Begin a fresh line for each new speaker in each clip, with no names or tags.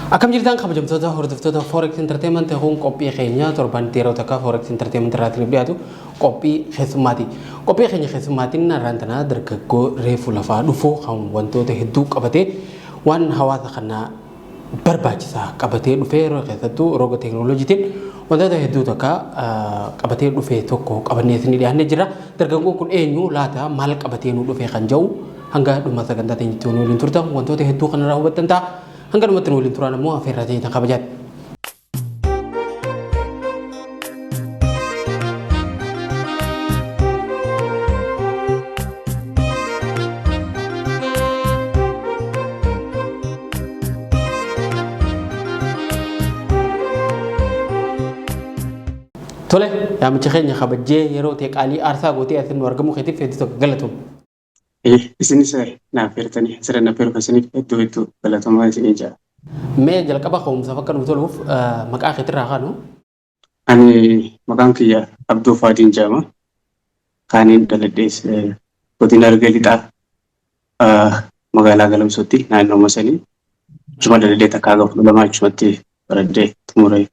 Akam jirtan kabajamtoota hordoftoota Forex Entertainment kun qophii keenya torban yeroo takka Forex Entertainment irratti dhiyaatu qophii keessummaati. Qophii keenya keessummaatiin raantana dargaggoo reefu lafaa dhufuu kan wantoota hedduu qabatee waan hawaasa kana barbaachisaa qabatee dhufee yeroo keessattuu roga teekinooloojiitiin wantoota hedduu takka qabatee dhufee tokko qabannee isin dhiyaannee jira. Dargaggoon kun eenyu laata maal qabatee nu dhufee kan jedhu hanga dhuma sagantaa teenyatti waliin turtan wantoota hedduu kanarraa hubattan ta'a. Hangga nuti waliin turaan ammoo afeerraa ta'e kabajat. Tole, yaamicha keenya kabajee yeroo ta'e qaalii aarsaa gootee asin argamu keetiif hedduu tokko galatoom.
Isinis naaf hirtanii asirra naaf hirkasaniif hedduu galatamaa isinii jira.
Mee jalqaba ka'umsa fakka nu toluuf maqaa keetirraa kaanu?
Ani maqaan kiyya Abduu Faadiin jedhama. Kaaniin daladhees godina Arga Lixaa magaalaa Galamsootti naannoo Masanii. Juma daladhee takkaa gafu lamaa achumatti baraddee xumuree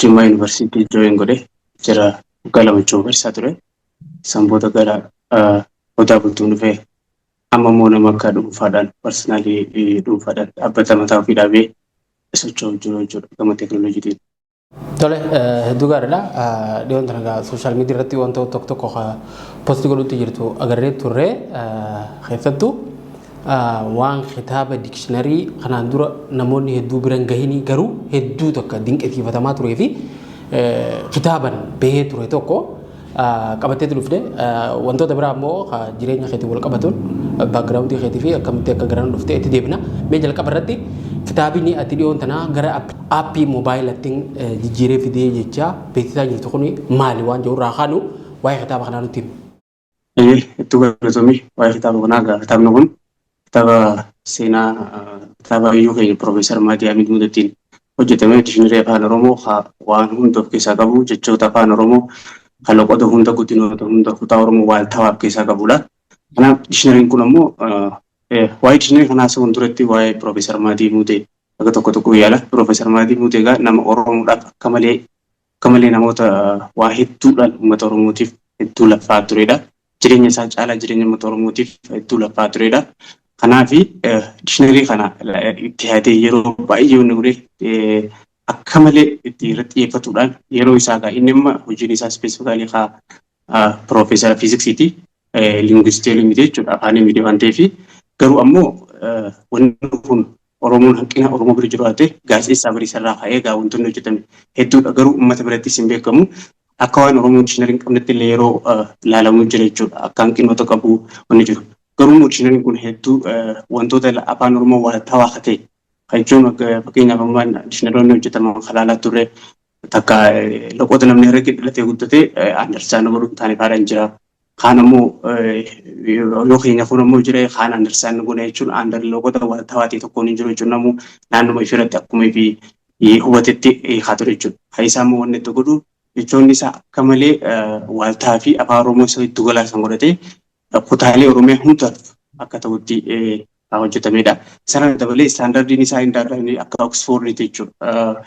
Jimma Yuunivarsiitii jooyin godhee jira Galamachuu barsiisaa ture. Sanboota gara odaa bultuun dhufee amma immoo nama akka dhuunfaadhaan parsanaalii dhuunfaadhaan dhaabbata mataa ofii dhaabee socho'u jiru jechuudha gama teekinooloojiitiin.
Tole hedduu gaariidha. Dhiyoon tana sooshaal miidiyaa irratti wantoota tokko tokko poostii godhutti jirtu agarree turre keessattuu waan kitaaba diikshinarii kanaan dura namoonni hedduu biran gahanii garuu hedduu tokko dinqisiifatamaa turee fi kitaaban bahee ture tokko qabatee dhufte wantoota biraa ammoo jireenya keetii wal qabatuun baakgiraawundii keetii fi akkamitti akka garaan dhufte itti deebina. Mee jalqaba irratti kitaabni ati dhiyoon tanaa gara aappii moobaayilatiin jijjiiree fidee jecha beeksisaa jirtu kun maali waan jedhu irraa kaanu waa'ee kitaaba kanaa nutti himu.
Itti galatoomi waa'ee kitaaba kanaa gaa kitaabni kun kitaaba seenaa kitaaba iyyuu keenya Piroofeesar Maadii Amiid Muudattiin hojjetame diikshinarii afaan Oromoo waan hunda of keessaa qabu jechoota afaan Oromoo kalaqoota hunda guddinoota hunda kutaa Oromoo waaltawaaf keessaa qabudha. Kanaaf diikshinaariin kun ammoo waa'ee diikshinarii kanaa isa duratti waa'ee Piroofeesar Maadii Muudee akka tokko yaala. Piroofeesar Maadii Muudee egaa nama Oromoodhaaf akka malee namoota waa hedduudhaan uummata Oromootiif hedduu laffaa turedha. Jireenya isaa caalaa jireenya uummata Oromootiif hedduu laffaa turedha. Kanaaf diikshinarii kana itti yaadee yeroo baay'ee inni godhee akka malee itti irratti xiyyeeffatuudhaan yeroo isaa gaa inni amma hojiin isaa ispeesifikaalii Piroofeesara Fiiziksiiti. Linguisteelii miti jechuudha afaan miti waan ta'eef garuu ammoo wanti kun Oromoon hanqina Oromoo bira jiru haa ta'e gaazexeessaa bariisarraa ka'ee gaa wantoonni hojjetame hedduudha garuu uummata birattis hin beekamu akka waan Oromoo diikshinarii hin qabnetti illee yeroo ilaalamuu jira jechuudha akka hanqinoota qabu wanni jiru garuu diikshinarii kun hedduu wantoota afaan Oromoo waaltawaa haa ta'e kan jechuun fakkeenyaaf ammaan diikshinaroonni hojjetaman halaalaa turre takka loqoota namni irra dhalatee guddatee Andersaan godhu taanee faadhaan jira. Kaan ammoo yoo keenya kun ammoo jira kaan Andersaan godha jechuun Ander loqoota waaltawaa ta'e tokkoon hin jiru jechuun ammoo naannoo ifirratti akkuma fi hubatetti haa ture jechuudha. Haa isaa ammoo wanni itti godhu jechoonni isaa akka malee waaltaa fi afaan Oromoo isa itti golaasan godhatee kutaalee Oromiyaa hundaaf akka ta'utti hojjetamedha. Sana dabalee istaandardiin isaa hin akka Oxforditi jechuudha.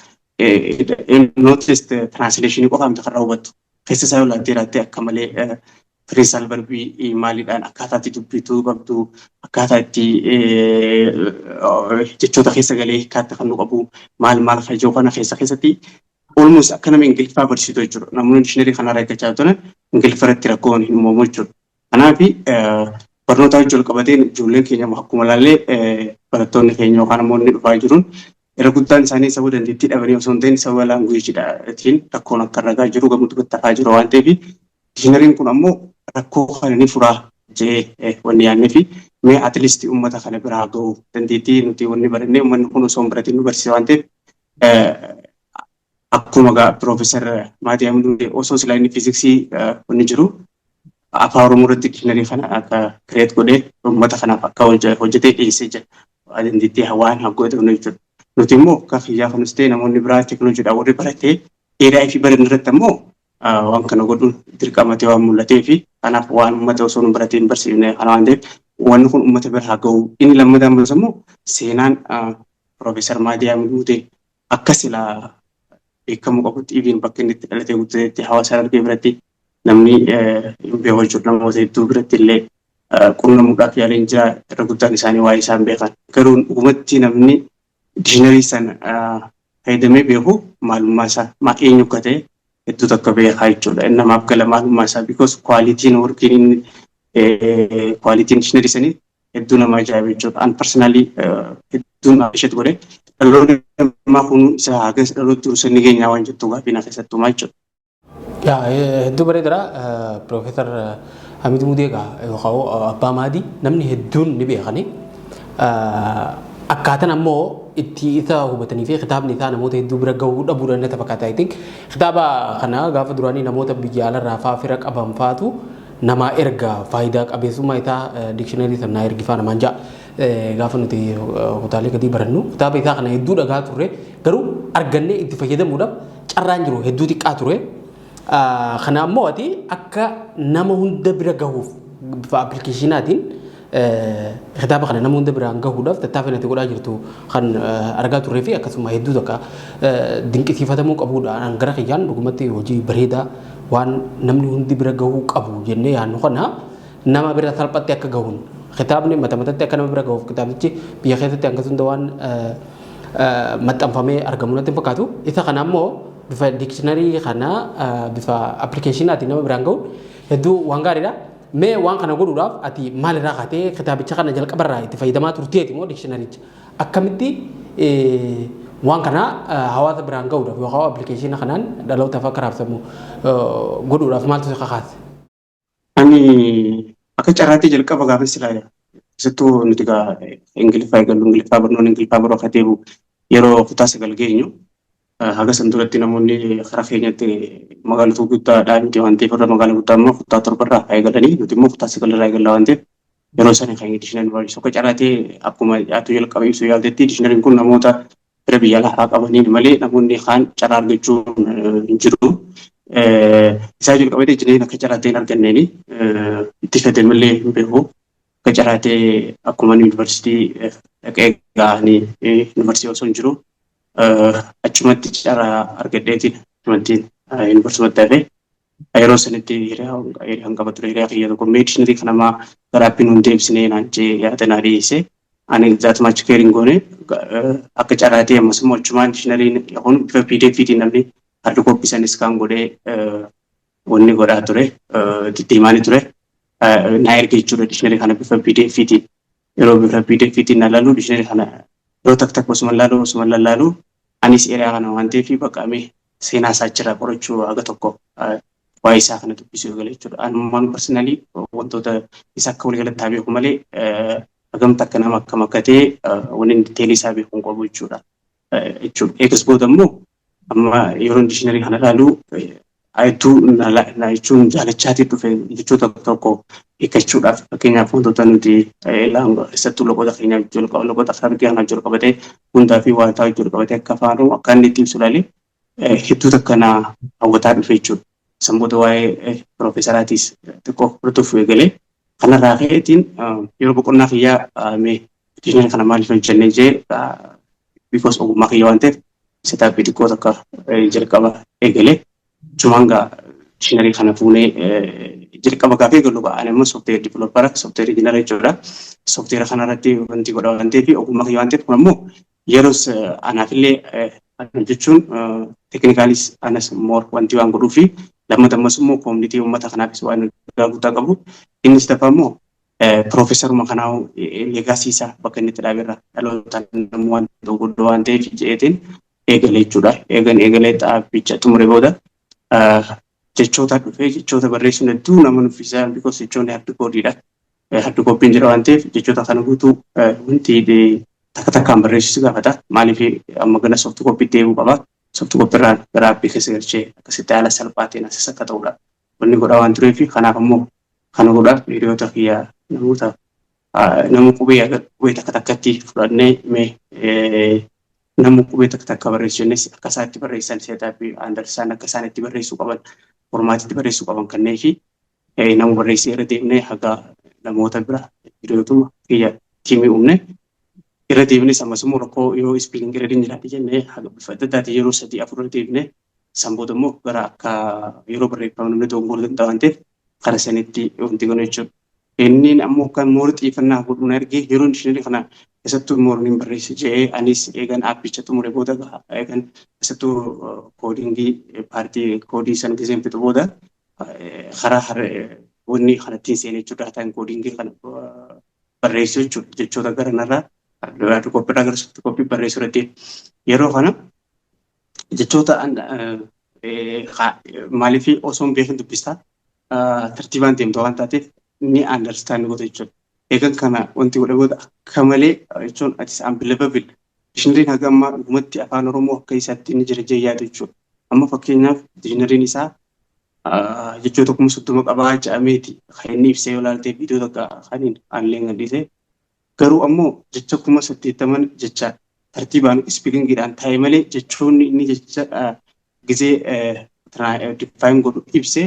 Nootist translationii qofa miti kan raawwattu. Keessa isaa yoo laaltee akka malee Firiisaal barbii maaliidhaan akkaataa itti dubbituu qabdu akkaataa itti jechoota keessa galee hiikkaatti kan nu qabu maal fajjoo kana keessatti olmus akka nama Ingiliffaa barsiisu jechuudha. Namoonni diikshinarii kanarraa eeggachaa turan Ingiliffa irratti rakkoon hin uumamu jechuudha. Kanaaf barnoota wajjin qabateen ijoolleen keenya akkuma ilaallee barattoonni keenya yookaan ammoo inni dhufaa jiruun irra guddaan isaanii sababa dandeettii dhabanii osoo hin ta'in sababa laanguweejidhaatiin rakkoon akka ragaa jiru gamuutu gattafaa jiru waan ta'eef diikshinaariin kun ammoo rakkoo kana ni furaa jee wanni yaadnee fi mee atilistii uummata kana biraa ga'u dandeettii nuti wanni barannee uummanni kun osoo hin baratiin nu barsiisa waan ta'eef akkuma gaa Piroofeesar Maadii Amiid osoo silaa inni fiiziksii wanni jiru afaan Oromoo irratti diikshinarii kana akka kireet godhee uummata kanaaf akka hojjetee dhiyeessee jira. Dandeettii waan haggoota jechuudha. Nuti immoo akka fiyyaa kanus ta'e namoonni biraa teekinooloojiidhaan warri baratee dheeraa fi baran irratti ammoo waan kana godhuun dirqamatee waan mul'atee fi kanaaf waan uummata osoo hin baratiin barsiifne kana waan ta'eef wanni kun uummata bira haa ga'u. Inni lammataan immoo seenaan Profeesar Maadiyaa Muluutee akka silaa beekamuu qabutti ibiin bakka inni itti dhalatee guddatetti hawaasa Harargee biratti namni beeku jechuudha. Namoota hedduu biratti illee qunnamuudhaaf yaaliin jira irra guddaan isaanii waa'ee isaan beekan. Garuu dhugumatti namni diishinarii sana fayyadamee beeku maalummaa isaa eenyu akka ta'e hedduu takka beekaa jechuudha. Inni namaaf gala maalummaa isaa because kwaalitiin workiin inni kwaalitiin diishinarii sanii hedduu nama ajaa'iba jechuudha. An personally hedduun isheetu godhe dhaloonni namaa kun isa hagas dhalooti jiru sanni keenyaa waan jettu gaaffii na keessattumaa jechuudha.
Hedduu bareedaadha. Profeesar Hamid Mudeegaa yookaan Abbaa Maadii namni hedduun ni beekani. Akkaataan ammoo itti isa hubatanii fi kitaabni isaa namoota hedduu bira gahuu dhabuu danda'a fakkaata. Kitaaba kana gaafa duraanii namoota biyya alarraa fa'aa fira qaban fa'aatu nama erga faayidaa qabeessummaa isaa diikshinarii sanaa ergifaa namaan ja'a. Gaafa nuti kutaalee gadi barannu kitaaba isaa kana hedduu dhagaa turre garuu argannee itti fayyadamuudhaaf carraan jiru hedduu xiqqaa ture. Kana ammoo ati akka nama hunda bira gahuuf bifa appilikeeshinaatiin kitaaba kana nama hunda biraan gahuudhaaf tattaaffii natti godhaa jirtu kan argaa turree fi akkasuma hedduu tokko dinqisiifatamuu qabuudha. Gara kiyyaan dhugumatti hojii bareedaa waan namni hundi bira gahuu qabu jennee yaadnu kana nama bira salphatti akka gahuun kitaabni mata matatti akka nama bira gahuuf kitaabichi biyya keessatti hanga hunda waan maxxanfamee argamu natti fakkaatu. Isa kana ammoo bifa diikshinarii kana bifa appilikeeshinaatiin nama biraan gahuun hedduu waan gaariidha. Mee waan kana godhuudhaaf ati maalirraa kaatee kitaabicha kana jalqabarraa itti fayyadamaa turteeti moo dikshinaricha akkamitti waan kana hawaasa biraan gahuudhaaf yookaan appilikeeshina kanaan dhalootaaf akka raabsamu godhuudhaaf maaltu si kakaase?
Ani akka carraatti jalqaba gaafa silaa keessattuu nuti gaa Ingiliffaa eegallu Ingiliffaa barnoon Ingiliffaa baroo akka deebi'u yeroo kutaa sagal geenyu haga san duratti namoonni karaa keenyatti magaalota guddaadhaan miti waan ta'eef irra magaalaa guddaa immoo kutaa torbarraa eegalanii nuti immoo kutaa sagalirraa eegallaa waan ta'eef yeroo sana kan dikshinariin barreessu akka carraatee akkuma dhiyaatu jalqaba ibsu yaaltetti dikshinariin kun namoota bira biyya alaa qabaniin malee namoonni kaan carraa argachuu hin jiru. Isaa jalqabatee jireenya akka carraatee hin arganneeni itti fayyadamallee hin beeku. Akka carraatee akkuma yuunivarsiitii dhaqee ga'anii yuunivarsiitii osoo hin jiru achumatti carraa argadheetiin achumattiin yuunivarsiitii hafe yeroo sanitti hiriyaa qaba ture hiriyaa kiyya tokko meedishinarii kanamaa garaappiin hundi deebisnee naanchee yaada naa dhiyeesse ani zaatuma achi keeriin goone akka carraatee ammas immoo achumaan dishinariin kun bifa PDF'tiin namni halluu koppisanis kan godhee wanni godhaa ture deemaanii ture naa erga jechuudha dishinarii kana bifa PDF'tiin yeroo bifa PDF'tiin na laalu dishinarii kana yeroo takka osuma lallaalu anis hiriyaa kana waan ta'eef baqamee seenaa isaa achirraa qorachuu haga tokko waa'ee isaa kana dubbisuu eegale jechuudha. Anumaan personally wantoota isa akka waliigalatti haa beeku malee hagamta akka nama akkam akka ta'e wanni teelii isaa beeku hin qabu jechuudha. Eegas booda immoo amma yeroo dishinarii kana laalu hedduu na jechuun jaalachaatii dhufe jechoota tokko eeggachuudhaaf fakkeenyaaf wantoota nuti keessattuu loqoota keenyaaf loqoota afraafii kanaaf jiru qabatee hundaa fi waataa jiru qabatee akka afaanuu akka inni itti ibsu ilaalee hedduu takka na hawwataa dhufe jechuudha. Samboota waa'ee Profeesaraatiis xiqqoo fudhatuuf eegalee kanarraa ka'eetiin yeroo boqonnaa kiyyaa mee dishinarii kana maaliif hojjennee jee because ogummaa kiyya waan ta'eef setaappii xiqqoo takka jalqaba eegalee Chumanga dishinarii kana fuunee jalqaba gaafa eegallu ani immoo soofteer diiveloppara soofteer injiinarii jechuudha. Soofteera kanarratti wanti godha waan ta'eef ogummaa kiyya waan ta'eef kun ammoo yeroos anaafillee jechuun teeknikaalis anas moor wanti waan godhuu fi lammata ammas immoo koomunitii uummata kanaafis waan guddaa qabu innis dafa immoo Profeesaruma kanaa leegaasiisaa bakka inni itti dhaabeerra dhalootaan namuu waan guddaa waan ta'eef je'eetiin eegalee jechuudha. Eegalee xaaficha xumure booda jechoota dhufee jechoota barreessuun hedduu nama nuffisaa because jechoonni hardikoodiidha. Hardikooppiin jira waan ta'eef jechoota kana guutuu wanti takka takkaan barreessu gaafata. Maaliif amma gana soofti kooppiitti eeguu qaba. Soofti kooppiirraan gara aappii keessa galchee akkasitti haala salphaatiin asas akka ta'udha. Wanni godhaa waan tureef kanaaf ammoo kana godhaaf hiriyoota kiyyaa namoota nama qubee takka takkatti fudhannee nama qubee takka takka barreessuunis akka isaan itti barreessan seetaappii aandarsaan akka isaan itti barreessuu qaban formaatiitti barreessuu qaban kannee fi nama barreessee irra deemnee haga namoota bira hiriyootuma kiyya tiimii uumne irra deebinee ammas immoo rakkoo yoo ispiiliin gireediin jiraate jennee bifa adda addaatiin yeroo 3-4 deebinee sanboota immoo gara akka yeroo barreeffama namni dogongoruu danda'a waan ta'eef karaa sanitti wanti kun jechuudha. Inni ammoo kan moora xiyyeeffannaa godhuun argee yeroo dikshinarii kana keessattuu moorniin barreesse jedhee anis eegan aappicha xumure booda eegan keessattuu koodingii paartii koodii san giseen fixu booda karaa wanni kanattiin seenee jechuudha. Daataan koodingii kana barreessuu jechuudha. Jechoota garanarraa koppiidhaa gara koppii barreessuu irratti yeroo kana jechoota maaliif osoo hin beekin dubbistaa tartiibaan deemtu waan taateef ni understand goota jechuudha. Eegan kana wanti godhe booda akka malee jechuun atis unbelievable dikshinarii haga ammaa dhugumatti afaan Oromoo akka isaatti inni jira jee yaadu jechuudha. Amma fakkeenyaaf dikshinarii isaa jechoota 30 qabaa jedhameeti kan inni ibsee yoo ilaalte viidiyoo tokko kaniin aanleen gadhiisee garuu ammoo jecha 80 jecha tartiibaan ispiilingiidhaan taa'e malee jechoonni inni jecha gisee define godhu ibsee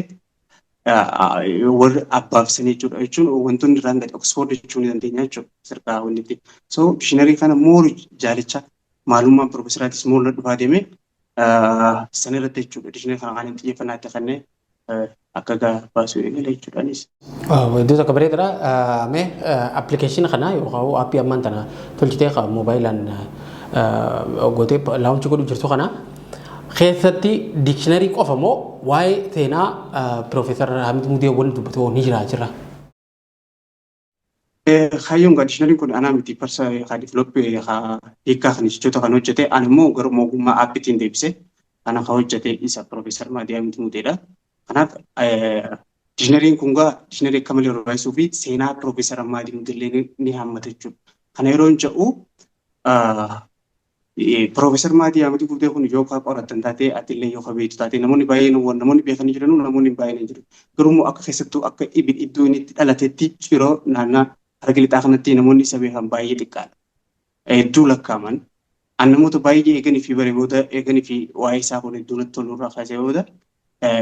warri abbaabsanii jechuudha. Jechuun wantoonni irraan gadi Oxford jechuu ni dandeenya jechuudha. Sirkaa wanti. So dikshinarii kana moora jaalicha maalummaan piroofeesaraatis moora dhufaa deeme sana irratti jechuudha. Dikshinarii kana waan xiyyeeffannaa itti kennee akka baasuu eegale jechuudhaanis.
Iddoo tokko bareedara mee appilikeeshinii kana yookaan aappii ammaan tana tolchitee moobayilaan gootee laawunchii godhu jirtu kana keessatti dikshinarii qofa moo waa'ee seenaa Piroofeesar Hamid Mudee waliin dubbatu ni jira.
Kaayyoon dikshinarii kun anaa miti parsa haa diivelooppii haa hiikaa kan jechoota kan hojjete ani immoo garuu ogummaa aappiitiin deebise kana kan hojjete isa Piroofeesar Hamid Mudeedha. Kanaaf dikshinarii kun dikshinarii akka malee barbaachisuu fi seenaa Piroofeesar Hamid Mudee ni hammata jechuudha. Kana yeroo jedhu Piroofeesar Hamid Mudee kun yoo qoratan taatee atillee yoo beektu taatee namoonni baay'een namoonni beekanii jiran namoonni baay'een jiru. Garuu akka keessattuu akka iddoo inni itti dhalatetti yeroo naannaa harka lixaa kanatti namoonni isa beekan baay'ee xiqqaadha. Hedduu lakkaaman namoota baay'ee eeganii fi baree booda eeganii fi waa'ee isaa kun hedduu natti tolurraa kaasee booda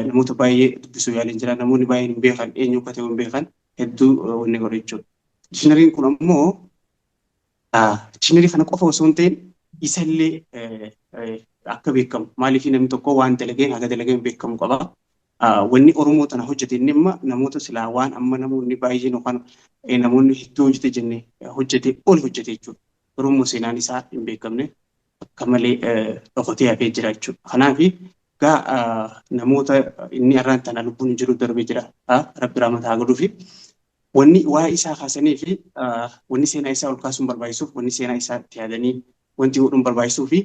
namoota baay'ee dubbisuu yaalan jira. Namoonni baay'een hin beekan eenyu akka ta'e hin beekan hedduu wanni godhe jechuudha. Dikshinarii kun ammoo dikshinarii kana qofa osoo hin ta'in isallee akka beekamu maaliif namni tokko waan dalageen haga dalageen beekamu qaba. Wanni Oromoo tana hojjete inni immoo namoota silaa waan amma namoonni baay'een yookaan namoonni hedduu hojjete jennee hojjete ol hojjete jechuudha. Oromoo seenaan isaa hin beekamne akka malee dhokatee hafee jira jechuudha. Kanaaf namoota inni irraan tana lubbuun hin jiru darbee jira. Rabbi rahmataa godhuu fi wanni waa'ee isaa kaasanii fi wanni seenaa isaa ol kaasuun barbaachisuuf wanni seenaa isaa itti yaadanii wanti godhuun barbaachisuu fi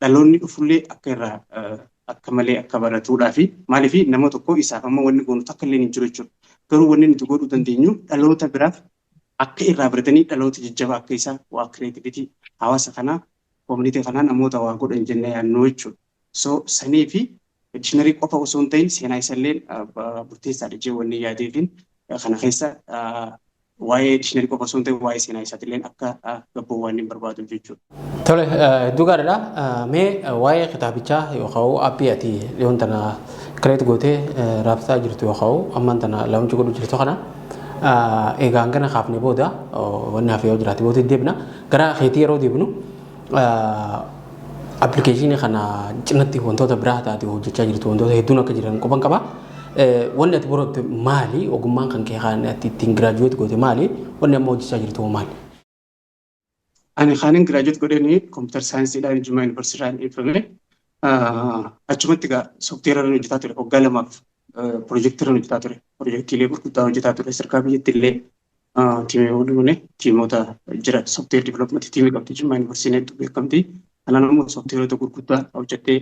dhaloonni dhufullee akka irraa akka malee akka baratuudhaa fi maaliif nama tokko isaaf amma wanni goonu takka illee hin jiru jechuudha. Garuu wanni nuti godhuu dandeenyu dhaloota biraaf akka irraa baratanii dhaloota jajjabaa akka isaa waa kireetivitii hawaasa kanaa koomunitii kanaa namoota waa godhan jennee yaadnu jechuudha. So sanii fi dikshinarii qofa osoo hin ta'in seenaa isallee murteessaadha jee wanni yaadeefiin kana keessa waa'ee dikshinarii qofa osoo hin ta'in waa'ee seenaa isaatillee akka gabboo waan hin barbaadu jechuudha.
Tole hedduu gaariidha. Mee waa'ee kitaabichaa yookaan aappii ati dhiyoon tana kireet gootee raabsaa jirtu yookaan ammaan tana laawunchii godhu jirtu kana eegaan kana kaafnee booda wanni hafee yoo jiraate booda deebina gara keetii yeroo deebinu appilikeeshinii kana cinatti wantoota biraa taate hojjechaa jirtu wantoota hedduun akka jiran qopan qaba. Wanni ati borotte maali? Ogummaan kan kee kan ati ittiin giraajuweet goote maali? Wanni amma hojjechaa jirtu maali?
Ani kaaniin giraajuweet godhanii kompiitar saayinsiidhaan Jimmaa Yuunivarsiitiin eebbifame. Achumatti egaa sooftiweeraan hojjetaa ture waggaa lamaaf piroojeektiiraan hojjetaa ture. Piroojeektiilee gurguddaa hojjetaa ture. Sadarkaa biyyatti illee tiimoota jira sooftiweer diivelopmentii tiimii qabdi Jimmaa Yuunivarsiitiin hedduu beekamti. Kanaan immoo sooftiweerota gurguddaa hojjettee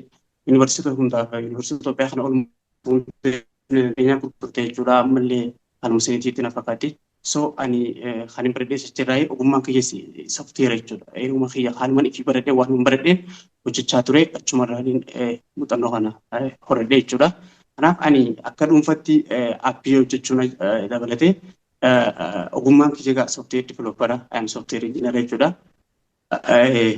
yuunivarsiitota hundaa yuunivarsiitota Itoophiyaa kana oolmaa gurgurtee jechuudha. Ammallee haaluma saniitiitti na fakkaatti. So ani kan hin baradhee jecharraa ogummaan kiyyeessi sooftiweera jechuudha. Eeruma kiyya haalumaan ifi baradhee waan hin baradheen hojjechaa ture achumarraan muuxannoo kana horadhee jechuudha. Kanaaf ani akka dhuunfatti aappii hojjechuun dabalatee ogummaan kiyya egaa sooftiweer diivelopera sooftiweer injiinara jechuudha.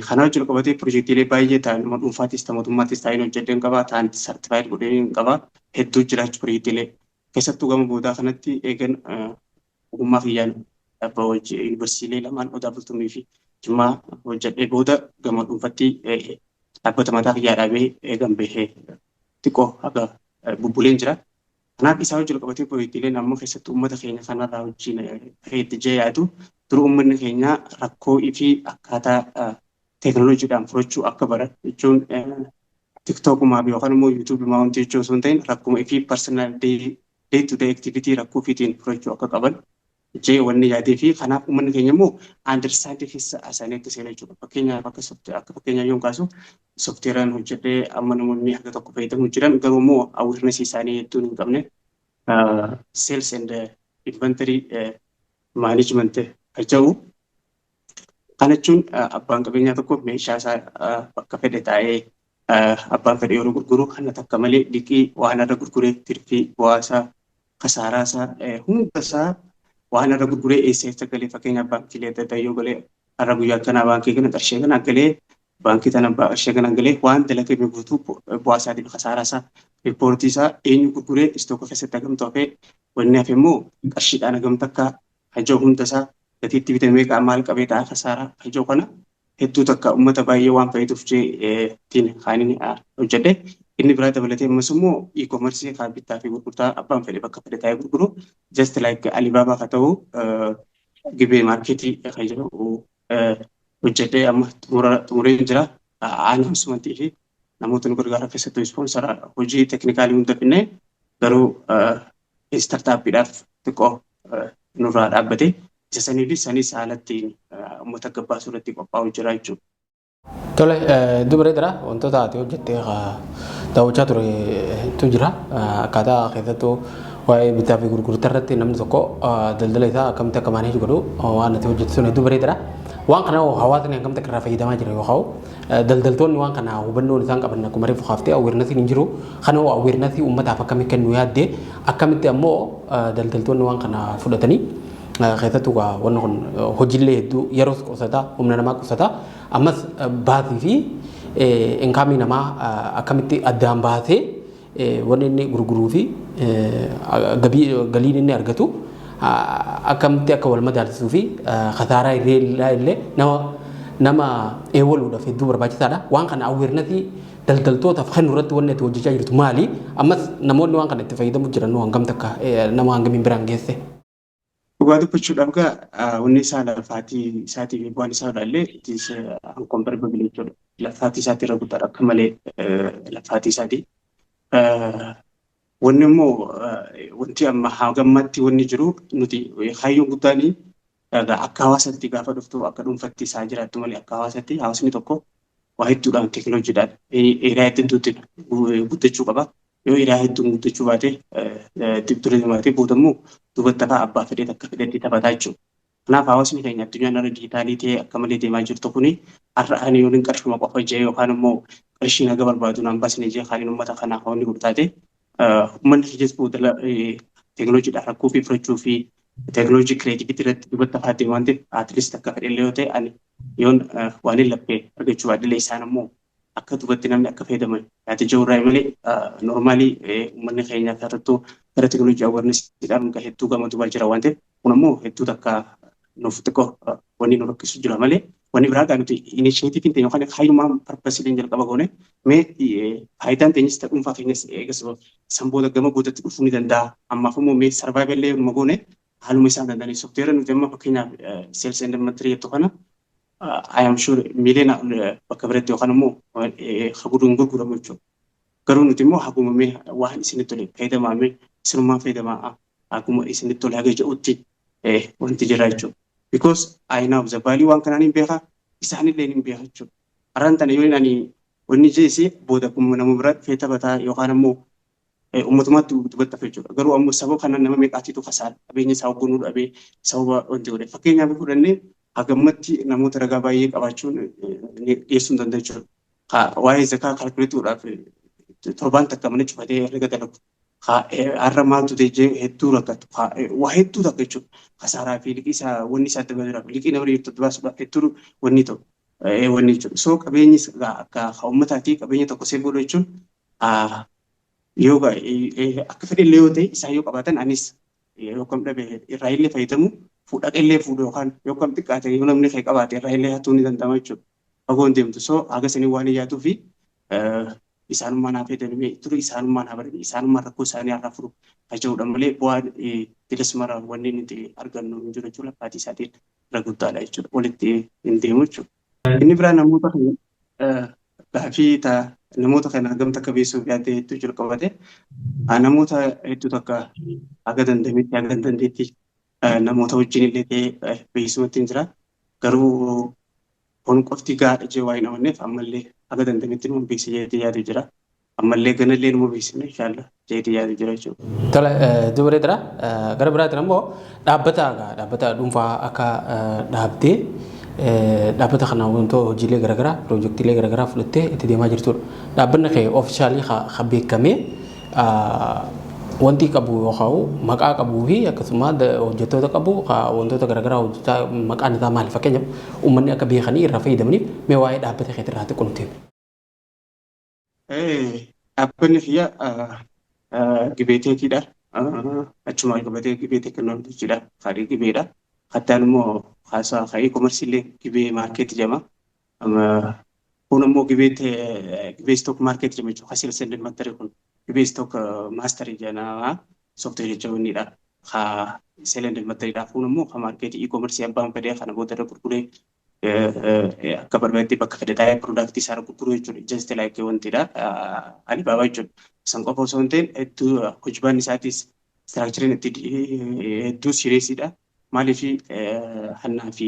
Kana wajjin qabatee piroojeektiilee baay'ee ta'an nama dhuunfaattis ta'an mootummaattis ta'an hojjeteen qabaa ta'an sartifaayid godheen qabaa hedduu jiraachuu piroojeektiilee keessattuu gama boodaa kanatti eegan ogummaa kiyyaan yuunivarsiitiilee lamaan Odaa Bultumii fi Jimmaa hojjedhee booda gama dhuunfatti dhaabbata mataa kiyyaa dhaabee eegan bahee xiqqoo haga bubbuleen jira. Kanaaf isaa wajjin qabatee piroojeektiileen ammoo keessatti uummata keenya kanarraa wajjin itti yaadu dur uummanni keenya rakkoo fi akkaataa teekinooloojiidhaan furachuu akka baran jechuun tiktookumaa fi yookaan immoo yuutuubimaa wanti jechuu osoo hin ta'in rakkuma fi parsonaal day to day activity rakkoo fiitiin furachuu akka qaban jee wanni yaadee fi kanaaf uummanni keenya immoo andarsaandii keessa isaanii akka seenaa jechuudha. Fakkeenyaaf akka fakkeenyaa yoon kaasu soofteeraan hojjedhee amma namoonni haga tokko fayyadamu jiran garuu immoo awareness isaanii hedduun hin qabne sales and inventory management jedhu. Kana jechuun abbaan qabeenyaa tokko meeshaa isaa bakka fedhe taa'ee abbaan fedhe yeroo gurguru kan takka malee liqii waan irra gurguree tirfii bu'aasaa kasaaraa hunda isaa waan irra gurguree eessa galee fakkeenyaaf baankiilee adda addaa yoo galee har'a guyyaa akkanaa baankii kana qarshee kana galee baankii tana qarshee kana galee waan dalagame guutuu bu'aasaatiif kasaaraa riippoortii isaa eenyu gurguree istookoo keessatti hagamtu hafee wanni hafe immoo qarshiidhaan hagamtu akka hajoo hunda isaa gatiitti bitamee maal qabee ta'a kasaaraa hajoo kana hedduu takka uummata baay'ee waan fayyituuf ittiin kaaniin hojjedhe. Inni biraa dabalatee ammas immoo e-commerce kan bittaa fi gurgurtaa abbaan fedhe bakka fedhe taa'ee gurguru just like Alibaba haa ta'u gibee maarkeetii kan jedhu hojjedhee amma xumuree jira. Announcement fi namoota nu gargaaran keessattuu ispoonsara hojii teeknikaalii hunda finne garuu startaappiidhaaf xiqqoo nurraa dhaabbate isa sanii fi sanis haalatti uummata gabbaasuu irratti qophaa'u jira jechuudha.
Tole dubareedara wantoota ati hojjettee daawwachaa turetu jira. Akkaataa keessattuu waa'ee bittaa fi gurgurtaa irratti namni tokko daldala isaa akkamitti akka maaneej godhu waan ati hojjettu sun dubareedara. Waan kana hawaasni akkamitti akka irraa fayyadamaa jira yoo ta'u daldaltoonni waan kana hubannoon isaan qaban akkuma reefu kaaftee aweernasiin hin jiru. Kana aweernasii uummataaf akkamitti kennu yaaddee akkamitti ammoo daldaltoonni waan kana fudhatanii keessattuu wanni kun hojiilee hedduu yeroo qusataa humna namaa qusataa ammas baatii fi inkaamii namaa akkamitti addaan baasee wanni inni gurguruu fi galiin inni argatu akkamitti akka wal madaalsisuu fi kasaaraa illee nama eewaluudhaaf hedduu barbaachisaadha. Waan kana aweernasii daldaltootaaf kennu irratti wanni itti hojjechaa jirtu maali? Ammas namoonni waan kana itti fayyadamu jiran hangamti akka nama hangamiin biraan geesse?
Dhugaa dubbachuudhaaf wanni isaa lafaatii isaatii fi bu'aan isaa ilaallee uncomparable jechuudha. Lafaatii isaatii irra guddaadha akka malee lafaatii isaatii. Wanni immoo wanti amma hagammatti wanni jiru nuti hayyoon guddaanii akka hawaasatti gaafa dhuftu akka dhuunfatti isaa jiraattu malee akka hawaasatti hawaasni tokko waa hedduudhaan teekinooloojiidhaan eriyaa hedduutti guddachuu qaba. Yoo eriyaa hedduun guddachuu baate turizimaatii booda immoo duubatti hafaa abbaa fedhee akka fedhetti taphataa jechuudha. Kanaaf hawaasni keenya addunyaan irra dijitaalii ta'ee akka malee deemaa jirtu kuni har'a ani yoo qarshuma qofa jee yookaan immoo qarshiin haga barbaadu naan baasne jee kaaniin uummata kanaa hawwanni guddaate uummanni kiyyaas booda teekinooloojiidhaan rakkoo fi furachuu fi teekinooloojii kireetivitii irratti duubatti hafaa deemaa waan ta'eef atileest akka fedhellee yoo ta'e ani yoon waan hin laphee argachuu baadillee isaan immoo akka duubatti namni akka fayyadaman yaada jirurraa malee noormaalii uummanni keenya irrattuu gara teekinooloojii awarenessiidhaan hedduu gammadu jira waan ta'eef kun immoo hedduu takka nuuf xiqqoo wanni nu rakkisu jira malee wanni biraa nuti initiatiiviin ta'e yookaan hayyummaan parpasiileen jalqaba goone mee faayidaan teenyas ta'e dhuunfaa keenyas eegas sanboota gama boodatti dhufuu ni danda'a. Ammaaf immoo mee sarvaayivallee numa goone haaluma isaan danda'anii soofteera nuti amma fakkeenyaaf seels eend inventorii jettu kana I am sure miliyoona bakka biratti yookaan immoo haguuduun gurguramu jechuudha. Garuu nuti immoo hagumamee waan isinitti tole fayyadamamee isinummaan fayyadamaa akkuma isinitti tole haga jedhutti wanti jira jechuudha. Because I know the value waan kanaan hin beekaa isaanillee hin beekaa jechuudha. Har'aan tana yoo ani wanni jeesee booda akkuma nama biraa fee taphataa yookaan immoo uummatummaatti dubbata jechuudha. Garuu ammoo sababa kanaan nama meeqaatiitu kasaara qabeenya isaa hogganuu dhabee sababa wanti godhe. Fakkeenyaaf fudhannee hagammatti namoota ragaa baay'ee qabaachuun dhiyeessuu hin danda'u jechuudha. Waa'ee zakaa kalkuleetuudhaaf torbaan takka mana cufatee herrega dalagu. Har'a maaltu ta'e hedduu rakkatu. Waa hedduu takka jechuudha. Kasaaraa fi liqii isaa wanni isaa adda baasudhaaf liqii nama jirtu baasuudhaaf hedduu wanni ta'u. Wanni jechuudha. So qabeenyi akka uummataati qabeenya tokko seef godhu jechuun yoo akka fedhillee yoo ta'e isaan yoo qabaatan anis yookaan dhabe irraa illee fayyadamu fuudhaqillee fuudhu yookaan xiqqaate yoo namni kee qabaate irraa illee hatuu ni danda'ama jechuudha. Fagoon deemtu soo haga sanii waan iyyaatu fi isaanummaan haa fayyadamee ture isaanummaan haa barate isaanummaan rakkoo isaanii har'a furu aja'uudha malee bu'aan bilis mara wanni nuti argannu hin jiru jechuudha. Faatii isaatiin irra guddaadha jechuudha. Walitti hin deemu jechuudha. Inni biraa namoota gaafii namoota kana hagam takka beeksisuuf yaadde hedduu jiru qabate namoota hedduu takka haga dandametti haga dandeetti namoota wajjin illee ta'ee beeksisumatti hin jira. Garuu kun qofti gaadha jee waa hin amanneef ammallee haga dandametti nama beeksisa jeetii yaadu jira. Ammallee ganallee nama beeksisne inshaalla jeetii yaadu jira jechuudha.
Tole dubaree dira gara biraatiin ammoo dhaabbata dhuunfaa akka dhaabdee dhaabbata kana wantoota hojiilee garaagaraa piroojeektiilee garaagaraa fudhattee itti deemaa jirtudha. Dhaabbanni kee oofishaalii haa beekamee wanti qabu yookaan maqaa qabuu fi akkasuma hojjettoota qabu wantoota garaagaraa hojjetaa maqaan isaa maali fakkeenyaaf uummanni akka beekanii irraa fayyadamaniif mee waa'ee dhaabbata kee irratti qunnamtee.
Dhaabbanni kiyya gibeeteetiidha. Achuma qabatee gibeetee kennuun jechuudha. Faarii gibeedha. Hattaan immoo haasaa ka'ee komersiilee gibee maarkeetii jama. Kun immoo gibee stook maarkeetii jama jechuudha. Hasiil sendin mattari kun gibee stook maastarii janaa soofteerii jechuudha. Haa sendin mattariidha. Kun immoo haa maarkeetii e-komersii abbaan fedhee kana booda gurguree akka barbaadetti bakka fedhe taa'ee piroodaaktii isaa gurguruu jechuudha. Ijjasti laayikee wantidha. Alibaabaa jechuudha. San qofa osoo hin ta'in hedduu hojibaan isaatis istiraakchariin itti hedduu sireesiidha. Maaliif hannaa fi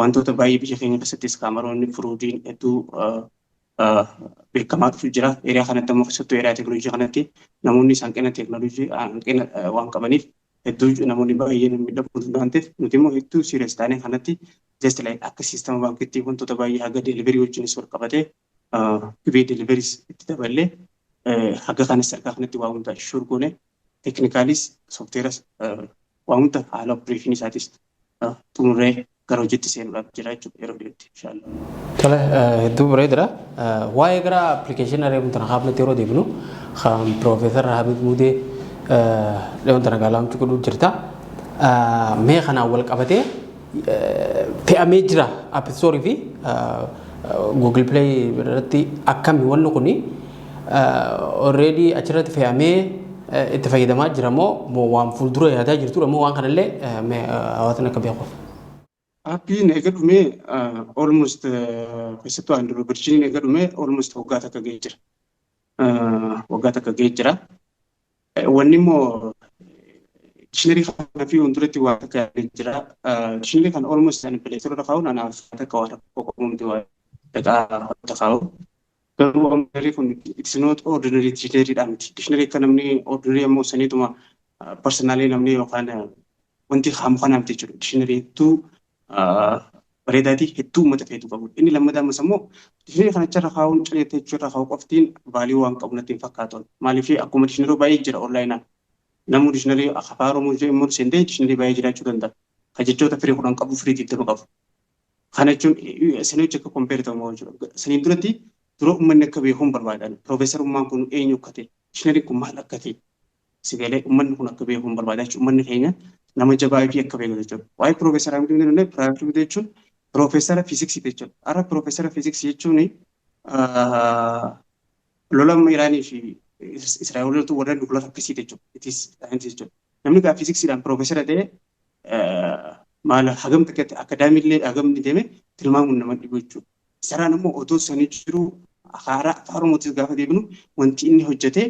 wantoota baay'ee biyya keenya keessattis kaamaroonni furuudiin hedduu beekamaa dhufu jira. Eeriyaa kanatti ammoo keessattuu eeriyaa teekinooloojii kanatti namoonni hanqina teekinooloojii hanqina waan qabaniif hedduu namoonni baay'een miidhamuu waan ta'eef nuti immoo hedduu sirees taanee kanatti just like akka siistama baankitti wantoota baay'ee haga deeliverii wajjinis wal qabatee gibee deeliveriis itti daballee haga kanas harkaa kanatti waa hunda shurgoone teeknikaalis soofteeras waa hunda haala opereeshinii isaatis xumurree gara hojiitti seenuudhaaf jira jechuudha yeroo dhiyootti inshaallah.
Tole hedduu bareedara. Waa'ee gara appilikeeshinii reebuun tana haafnatti yeroo deebinu kan Piroofeesar Hamid Mudee Leewwan tana gaalaamtu godhuu jirta. Mee kanaan wal qabatee fe'amee jira Appistoorii fi Google Play irratti akkami wanni kuni already achirratti fe'amee itti fayyadamaa jira moo waan fuuldura yaadaa jirtudha moo waan kanallee hawaasni akka beeku.
Appiin eega dhumee almost keessattuu Android version eega dhumee almost waggaa takka ga'ee jira. Waggaa takka ga'ee jira. Wanni immoo dictionary kana fi wantoonni waa takka yaadee jira. Dictionary kana almost ani bileetirra kaa'uun anaaf takka waa takka qoqqoomti waa takka kaa'u. Garuu dictionary kun it's not ordinary dictionary dha miti. Dictionary kan namni ordinary ammoo saniituma personally namni yookaan wanti haamu kanaaf jechuudha. Dictionary hedduu bareedaati hedduu uummata feetu qabu. Inni lammataa ammas ammoo dictionary kana achirra kaa'uun cileettee jechuudha kaa'u qoftiin vaalii waan qabu natti hin fakkaatu. Maaliif akkuma dictionary baay'ee jira onlaayinaan. Namni dictionary afaan Oromoo immoo seentee dictionary baay'ee jiraachuu danda'a. Kan jechoota firii kudhan qabu firii 20 qabu. Kana jechuun sanii hojii akka kompeer ta'u jechuudha. Saniin duratti dura uummanni akka beekuun barbaadan piroofeesarummaan kun eenyu akka ta'e dictionary kun maal akka ta'e sigalee uummanni kun akka beekuun barbaada jechuudha. Uummanni keenya nama jabaa fi akka beeku jechuudha. Waa'ee piroofeesaraa miti miti piraayiveetii jechuun piroofeesara fiiziksii jechuudha. Har'a piroofeesara fiiziksii jechuun lola Iraanii fi Israa'eelota warreen lola akkasii jechuudha. Itis jechuudha. Namni gaa fiiziksiidhaan piroofeesara ta'e maal hagam takkatti akaadaamiillee hagamni deeme tilmaamuun nama dhibu jechuudha. Saraan immoo otoo sanii jiru haaraa afaan Oromootis gaafa deebinu wanti inni hojjete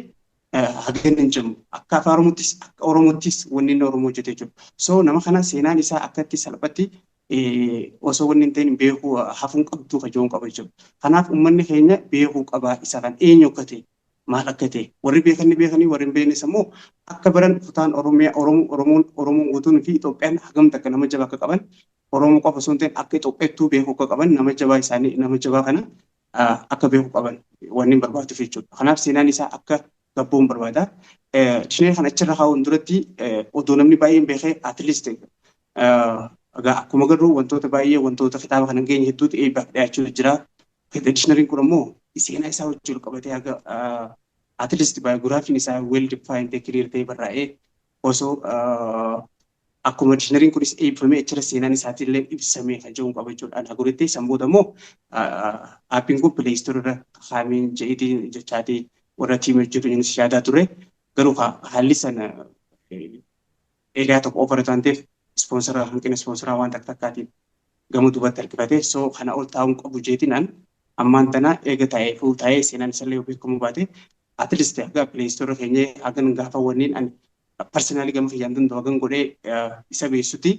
hagan hin jiru. Akka afaan Oromootis akka Oromoottis wanni inni Oromoo hojjete jechuudha. So nama kana seenaan isaa akkatti salphatti osoo wanni hin ta'in beekuu hafuun qabdu kajoon qaba jechuudha. Kanaaf uummanni keenya beekuu qaba isa kan eenyu akka ta'e maal akka ta'e warri beekanii warri hin beeknes immoo akka baran kutaan Oromoon guutuun fi Itoophiyaan hagam takka nama jabaa akka qaban Oromoo qofa osoo hin ta'in akka Itoophiyaattuu beekuu akka qaban nama jabaa isaanii nama jabaa kana akka beekuu qaban wanni barbaaduuf jechuudha. Kanaaf seenaan isaa akka gabbuun barbaada. Dictionary kana achirra kaa'uun duratti odoo namni baay'een beekee at least akkuma garuu wantoota baay'ee wantoota kitaaba kana geenye hedduu ta'ee dhiyaachuu jira. Dictionary kun immoo seenaa isaa wajjin qabatee haga at least biographiin isaa well defined clear ta'ee barraa'ee osoo akkuma dikshinariin kunis eebbifamee achirra seenaan isaatiillee ibsamee kan jiru qaba jechuudha. Algooritii sammuuta immoo aappiin kun pileestoorira kaa'ameen jedhii jechaatii warra tiimii hojjetu yaadaa ture. Garuu haalli sana eeriyaa tokko ofaratu waan ta'eef ispoonsara hanqina ispoonsaraa waan takkaatiin gama duubatti harkifatee so kana ol taa'uun qabu jeetinaan ammaan tana eega taa'ee seenaan isallee beekamuu baate atleast akka pileestoora keenya hagan gaafa wanneen ani personally gama fayyaan danda'u hagan godhee isa beessutti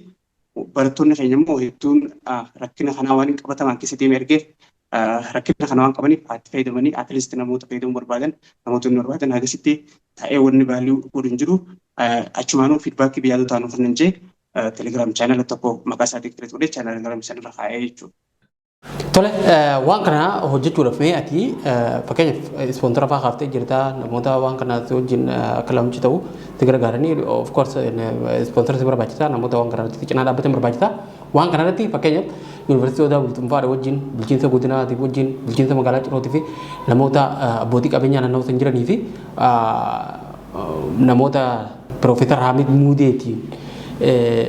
barattoonni keenya immoo hedduun rakkina kanaa waan hin qabataman keessatti ergeef rakkina kana waan qabaniif itti fayyadamanii atleast namoota fayyadamuu barbaadan namoota barbaadan hagasitti taa'ee wanni baalii godhu hin jiru achumaanuu fiidbaakii biyyaa taanuu fannaan jee telegram channel tokko maqaa isaa tikreet godhee channel sanarra kaa'ee jechuudha.
Tole waan kana hojjechuudhaaf mee ati fakkeenyaaf ispoonsara fa'aa kaaftee jirta namoota waan kana wajjin akka lamchi ta'u itti gargaaranii of course ispoonsara si barbaachisa namoota waan kana irratti cinaa dhaabbatan barbaachisa waan kana irratti fakkeenyaaf yuunivarsiitii Odaa Bultumfaadha wajjin bulchiinsa godinaatiif wajjin bulchiinsa magaalaa Cirootii fi namoota abbootii qabeenyaa naannoo san jiranii fi namoota Piroofeesar Haamid Muudeetiin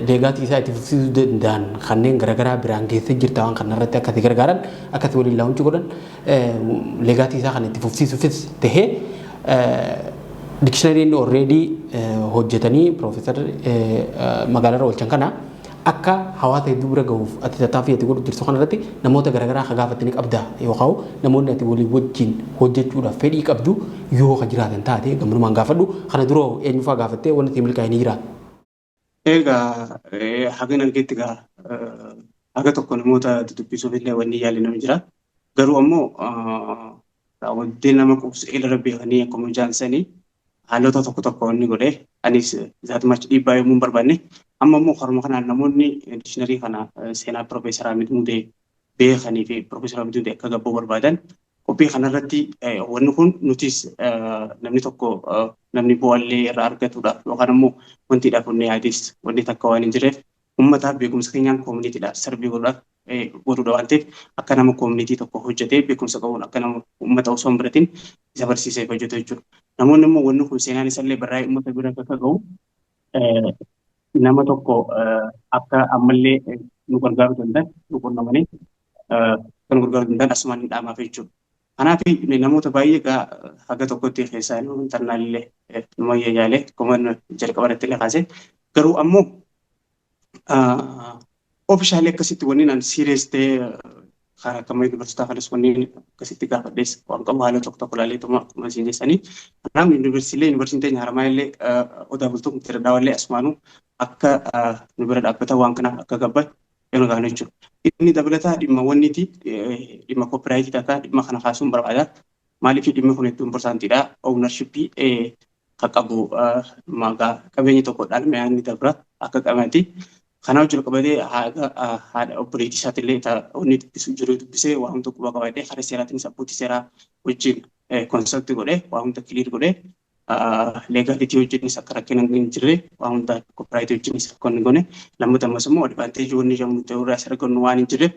deegaatii isaa itti fufsiisuu danda'an kanneen garaagaraa biraan geessee jirta waan kana irratti akkasii gargaaran akkasii waliin laawunchi godhan deegaatii isaa kan itti fufsiisuufis tahee dikshinariin already hojjetanii Piroofeesar magaalarra oolchan kana akka hawaasa hedduu bira gahuuf ati tattaaffii ati godhu jirtu kana irratti namoota garaagaraa akka gaafatanii qabda yookaan namoonni ati walii wajjin hojjechuudhaaf fedhii qabdu yoo ka jiraatan taate gammadumaan gaafadhu kana duroo eenyufaa gaafattee wanti itti milkaa'anii jira.
Egaa hagan argeetti haga tokko namoota dubbisuuf illee wanni yaalinam jira. Garuu ammoo wanti nama qubsu eelara beekanii akkuma jaansanii haalota tokko wanni godhee anis isaatumachi dhiibbaa yommuu hin barbaanne amma immoo karuma kanaan namoonni dikshiinarii kana seenaa Piroofeesar Haamid Muudee beekanii fi Piroofeesar Haamid Muudee akka gabboo barbaadan qophii kanarratti wanni kun nutis namni tokko namni bu'aallee irraa argatudha yookaan immoo wantiidhaaf wanni yaadis wanni takka waan hin jireef uummataaf beekumsa keenyaan koominitiidha sarbii godhuudha waan ta'eef akka nama koominitii tokko hojjetee beekumsa qabuun akka nama uummata osoo hin biratiin isa barsiisee hojjetu jechuudha. Namoonni immoo wanni kun seenaan isallee barraa'ee uummata bira akka ga'u nama tokko akka ammallee nu gargaaruu danda'an nu qunnamanii kan gargaaruu danda'an asumaan hin dhaamaaf jechuudha. Kanaaf namoota baay'ee haga tokkotti keessaa intarnaalillee nama yaayaalee akkuma jalqaba irratti illee kaase garuu ammoo oofishaalee akkasitti wanni naan siiriyees ta'ee karaa akkama yuunivarsiitaa kanas wanni akkasitti gaafadhees waan qabu haala tokko ilaalee tuma akkuma isin jessanii kanaaf yuunivarsiitiin teenya haramaa illee Odaa Bultuun Tiradaawalee asumaanuu akka nu bira dhaabbata waan kana akka gabban yoo gaanu jechuudha. Inni dabalataa dhimma wanniiti dhimma koopiraayitii takka dhimma kana kaasuun barbaada. Maaliif dhimmi kun hedduun parsantiidha. Oowunarshippii kan qabu qabeenyi tokkodhaan mi'aanni dabra akka qabaati. Kanaaf jalqabatee haadha obboleettii isaatiillee inni dubbisu jiru dubbisee waan tokko qabaatee karaa seeraatiin abbootii seeraa wajjin konsaltii godhee waan hunda kiliir godhee leegalitii wajjinis akka rakkina hin jirre waan hunda koopiraayitii wajjinis akka hin goone lammataa ammas immoo advaanteejii wanni yommuu ta'u irraa isa argannu waan hin jirreef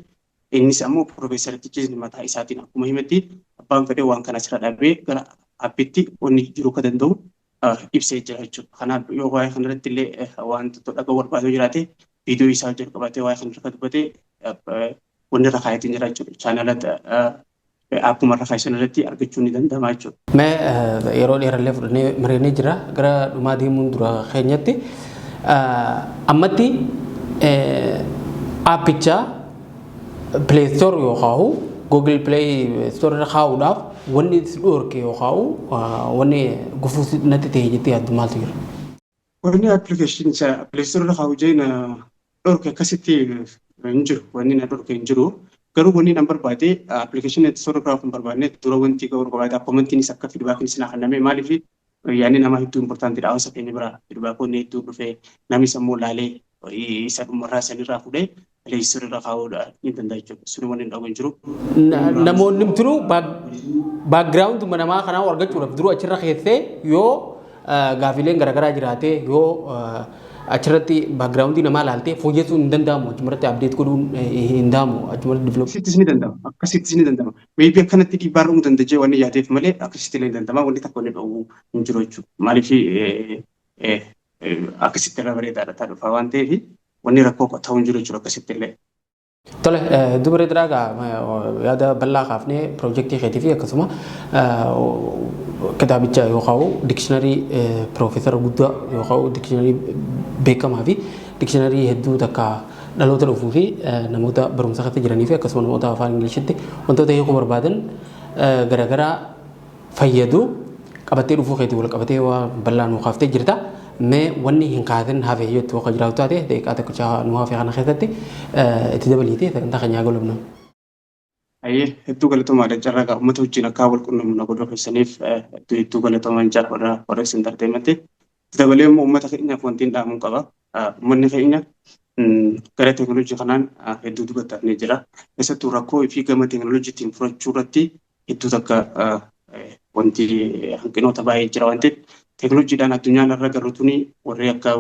innis ammoo Piroofeesarichi mataa isaatiin akkuma himetti abbaan fedhee waan kana sirra dhabee gara abbitti wanni jiru akka danda'u ibsee jira jechuudha. Kanaaf yoo waa'ee kanarratti illee wantoota dhaga'uu barbaadu jiraate viidiyoo isaa jalqabatee waa'ee kanarra dubbate wanni irra kaayatiin jira jechuudha. Chaanalata akkuma irra kaayisan irratti argachuun ni danda'ama jechuudha.
Mee yeroo dheerallee fudhannee mari'annee jira gara dhumaa deemuun dura keenyatti ammatti aappicha Play Store yookaan Google Play Store irra kaa'uudhaaf wanni itti dhoorke yookaan wanni gufuu natti ta'e jettee yaaddu maaltu jira?
Wanni appilikeeshinii isa Play Store irra kaa'u jeen dhoorke akkasitti hin jiru. Wanni na dhoorke hin jiru. Garuu wanni nan barbaade appilikeeshinii Store irraa kan barbaadne dura wanti ga'uu barbaade koomentiinis akka fiidbaakiin sinaa kenname maaliif yaadni nama hedduu importantiidha. Hawaasa keenya biraa fiidbaakonni hedduu dhufee namni sammuu laalee isa dhumarraa sanirraa fuudhee Play Store irra kaa'uudha ni danda'a jechuudha. Suni wanni hin dhabu hin jiru.
Namoonni turuu baakgiraawundi namaa kanaa argachuudhaaf duruu achirra keessee yoo gaafileen garaagaraa jiraatee yoo achirratti baakgiraawundii namaa laaltee fooyyessuun hin danda'amu achumarratti abdeet godhuun hin danda'amu achumarratti diviloopi.
Akkasittis ni danda'ama. Akkasittis ni danda'ama. Meebii akkanatti dhiibbaa irra danda'ee wanni yaadeef malee akkasitti illee ni danda'ama. Wanni takka wanni dhowwuu hin jiru jechuudha. Maaliif akkasitti irra bareedaadha ta'aa dhufa waan ta'eef wanni rakkoo ta'uu hin jiru jechuudha akkasitti illee.
Tole dubare draga yaada bal'aa kaafnee piroojeektii keetii fi akkasuma kitaabicha yookaan dikshinarii piroofeesara guddaa yookaan dikshinarii beekamaa fi dikshinarii hedduu takka dhaloota dhufuu fi namoota barumsa irratti jiranii fi akkasuma namoota afaan Ingiliziitti wantoota hiikuu barbaadan garaagaraa fayyadu qabattee dhufuu keetii wal qabatee waan bal'aa nuu kaaftee jirta. Mee wanni hin kaatin hafe jettu akka jiraatu taate daqiiqaa tokkicha nu hafe kana keessatti itti dabaliitee sagantaa keenyaa golobna.
Hedduu galatoomaa carraa uummata wajjin akka wal quunnamnu godhuu keessaniif hedduu galatoomaa jaarraa Forex Entertainment. Dabalee immoo uummata keenyaaf wanti hin dhaamu qaba. Uummanni keenya gara teekinooloojii kanaan hedduu dubbataafnee jira. Keessattuu rakkoo fi gama teekinooloojiitiin furachuu irratti hedduu takka wanti hanqinoota baay'ee jira waan ta'eef teekinooloojiidhaan addunyaan irra garuutuni warri akka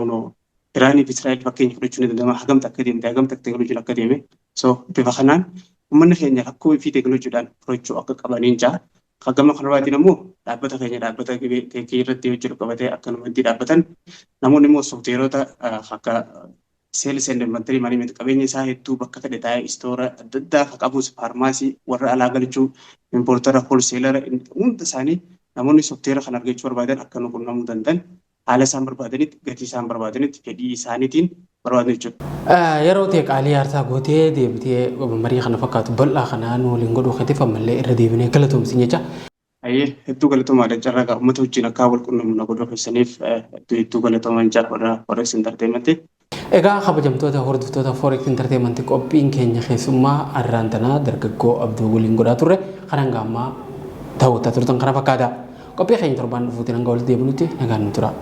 Iraanii fi Israa'el fakkeenya fudhachuu ni danda'ama. Hagamta akka deemte hagamta teekinooloojiin akka deeme. Bifa kanaan uummanni keenya rakkoo fi teekinooloojiidhaan furachuu akka qabaniin jaa. Hagama kanarraatiin immoo dhaabbata keenya dhaabbata teekii irratti hojjetu qabatee akkanumatti dhaabbatan namoonni immoo soofteerota akka seelis and inventory management qabeenya isaa hedduu bakka ta'e taa'ee istoora adda addaa akka qabus faarmaasii warra alaa galchuu importara hoolseelara hunda isaanii namoonni soofteera kan argachuu barbaadan akka nu quunnamuu danda'an haala isaan barbaadanitti gatii isaan barbaadanitti fedhii isaaniitiin barbaadan jechuudha.
Yeroo ta'e qaalii aarsaa gootee deemtee marii kana fakkaatu bal'aa kanaan waliin godhuu keetiif ammallee irra deebinee galatoomsin jecha.
Hedduu galatoomaa carraa uummata wajjin akka wal quunnamnu godhuu keessaniif hedduu galatoomaa jaarraa Forex Entertainment.
Egaa kabajamtoota hordoftoota Forex Entertainment qophiin keenya keessummaa arraan tanaa dargaggoo Abduu waliin godhaa turre kanaan gaammaa ta'uu turtan kana fakkaata. Qophii keenya torbaan dhufuutiin hanga walitti deebinutti nagaan nu tura.